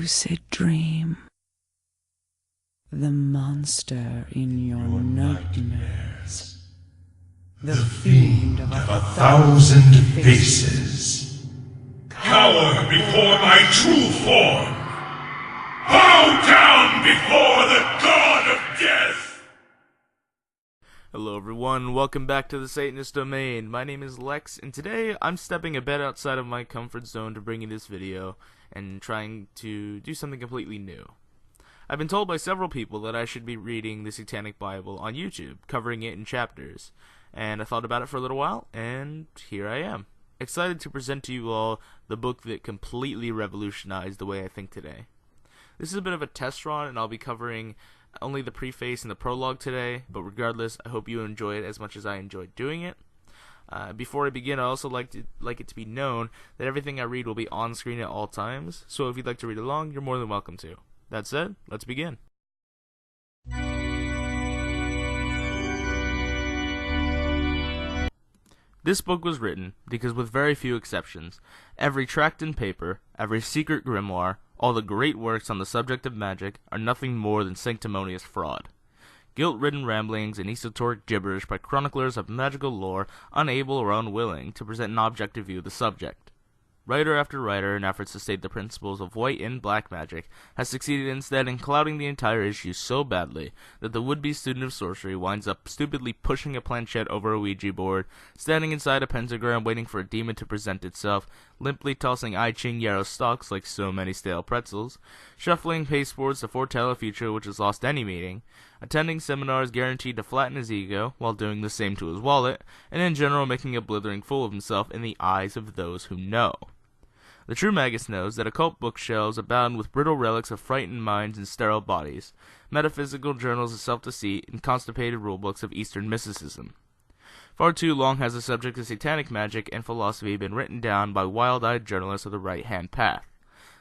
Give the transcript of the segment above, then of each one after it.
lucid dream. The monster in your nightmares. The fiend of a thousand faces. Cower before my true form. Bow down before the god of death. Hello everyone, welcome back to the Satanist domain. My name is Lex, and today I'm stepping a bit outside of my comfort zone to bring you this video and trying to do something completely new. I've been told by several people that I should be reading the Satanic Bible on YouTube, covering it in chapters, and I thought about it for a little while, and here I am. Excited to present to you all the book that completely revolutionized the way I think today. This is a bit of a test run, and I'll be covering only the preface and the prologue today, but regardless, I hope you enjoy it as much as I enjoyed doing it. Before I begin, I also like it to be known that everything I read will be on screen at all times, so if you'd like to read along, you're more than welcome to. That said, let's begin. This book was written because, with very few exceptions, every tract in paper, every secret grimoire, all the great works on the subject of magic are nothing more than sanctimonious fraud. Guilt-ridden ramblings and esoteric gibberish by chroniclers of magical lore unable or unwilling to present an objective view of the subject. Writer after writer, in efforts to state the principles of white and black magic, has succeeded instead in clouding the entire issue so badly that the would-be student of sorcery winds up stupidly pushing a planchette over a Ouija board, standing inside a pentagram waiting for a demon to present itself, limply tossing I Ching yarrow stalks like so many stale pretzels, shuffling pasteboards to foretell a future which has lost any meaning, attending seminars guaranteed to flatten his ego while doing the same to his wallet, and in general making a blithering fool of himself in the eyes of those who know. The true magus knows that occult bookshelves abound with brittle relics of frightened minds and sterile bodies, metaphysical journals of self-deceit, and constipated rulebooks of Eastern mysticism. Far too long has the subject of satanic magic and philosophy been written down by wild-eyed journalists of the right-hand path.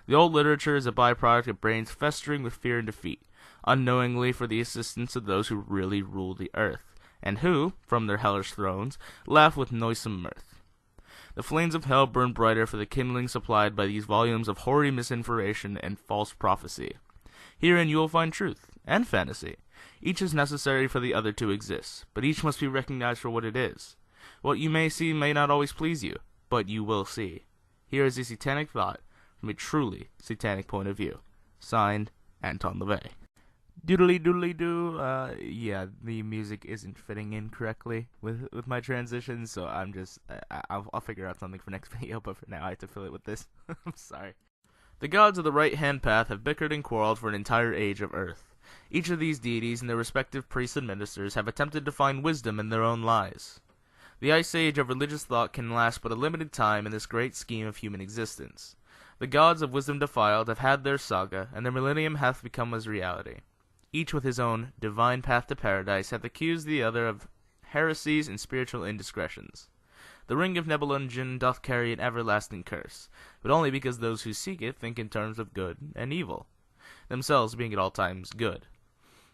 The old literature is a byproduct of brains festering with fear and defeat, unknowingly for the assistance of those who really rule the earth, and who, from their hellish thrones, laugh with noisome mirth. The flames of hell burn brighter for the kindling supplied by these volumes of hoary misinformation and false prophecy. Herein you will find truth, and fantasy. Each is necessary for the other to exist, but each must be recognized for what it is. What you may see may not always please you, but you will see. Here is a satanic thought from a truly satanic point of view. Signed, Anton LaVey. Doodly doodly doo. Yeah, the music isn't fitting in correctly with my transitions, so I'll figure out something for next video, but for now I have to fill it with this. I'm sorry. The gods of the right-hand path have bickered and quarreled for an entire age of Earth. Each of these deities and their respective priests and ministers have attempted to find wisdom in their own lies. The ice age of religious thought can last but a limited time in this great scheme of human existence. The gods of wisdom defiled have had their saga, and their millennium hath become as reality. Each with his own divine path to paradise hath accused the other of heresies and spiritual indiscretions. The ring of Nebelungen doth carry an everlasting curse, but only because those who seek it think in terms of good and evil, themselves being at all times good.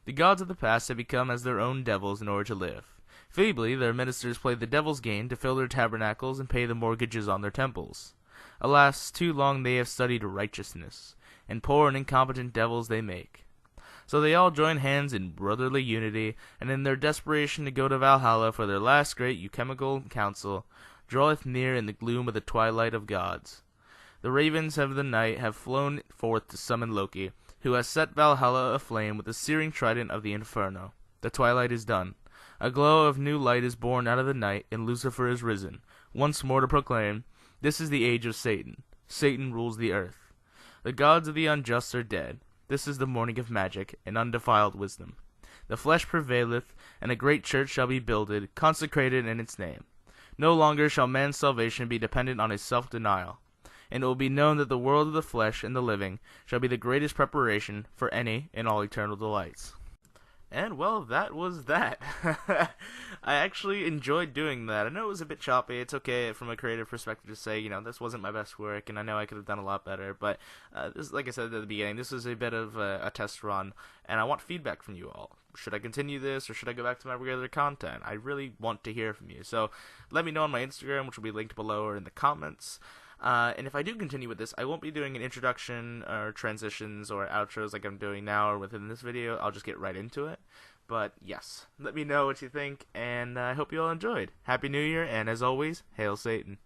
The gods of the past have become as their own devils in order to live. Feebly their ministers play the devil's game to fill their tabernacles and pay the mortgages on their temples. Alas, too long they have studied righteousness, and poor and incompetent devils they make. So they all join hands in brotherly unity, and in their desperation to go to Valhalla for their last great euchemical council, draweth near in the gloom of the twilight of gods. The ravens of the night have flown forth to summon Loki, who has set Valhalla aflame with the searing trident of the inferno. The twilight is done. A glow of new light is born out of the night, and Lucifer is risen, once more to proclaim, "This is the age of Satan. Satan rules the earth. The gods of the unjust are dead. This is the morning of magic and undefiled wisdom. The flesh prevaileth, and a great church shall be builded, consecrated in its name. No longer shall man's salvation be dependent on his self-denial, and it will be known that the world of the flesh and the living shall be the greatest preparation for any and all eternal delights." And, well, that was that. I actually enjoyed doing that. I know it was a bit choppy. It's okay from a creative perspective to say, this wasn't my best work, and I know I could have done a lot better. But, this, like I said at the beginning, this was a bit of a test run, and I want feedback from you all. Should I continue this, or should I go back to my regular content? I really want to hear from you. So, let me know on my Instagram, which will be linked below or in the comments. And if I do continue with this, I won't be doing an introduction or transitions or outros like I'm doing now or within this video. I'll just get right into it. But yes, let me know what you think, and I hope you all enjoyed. Happy New Year, and as always, Hail Satan.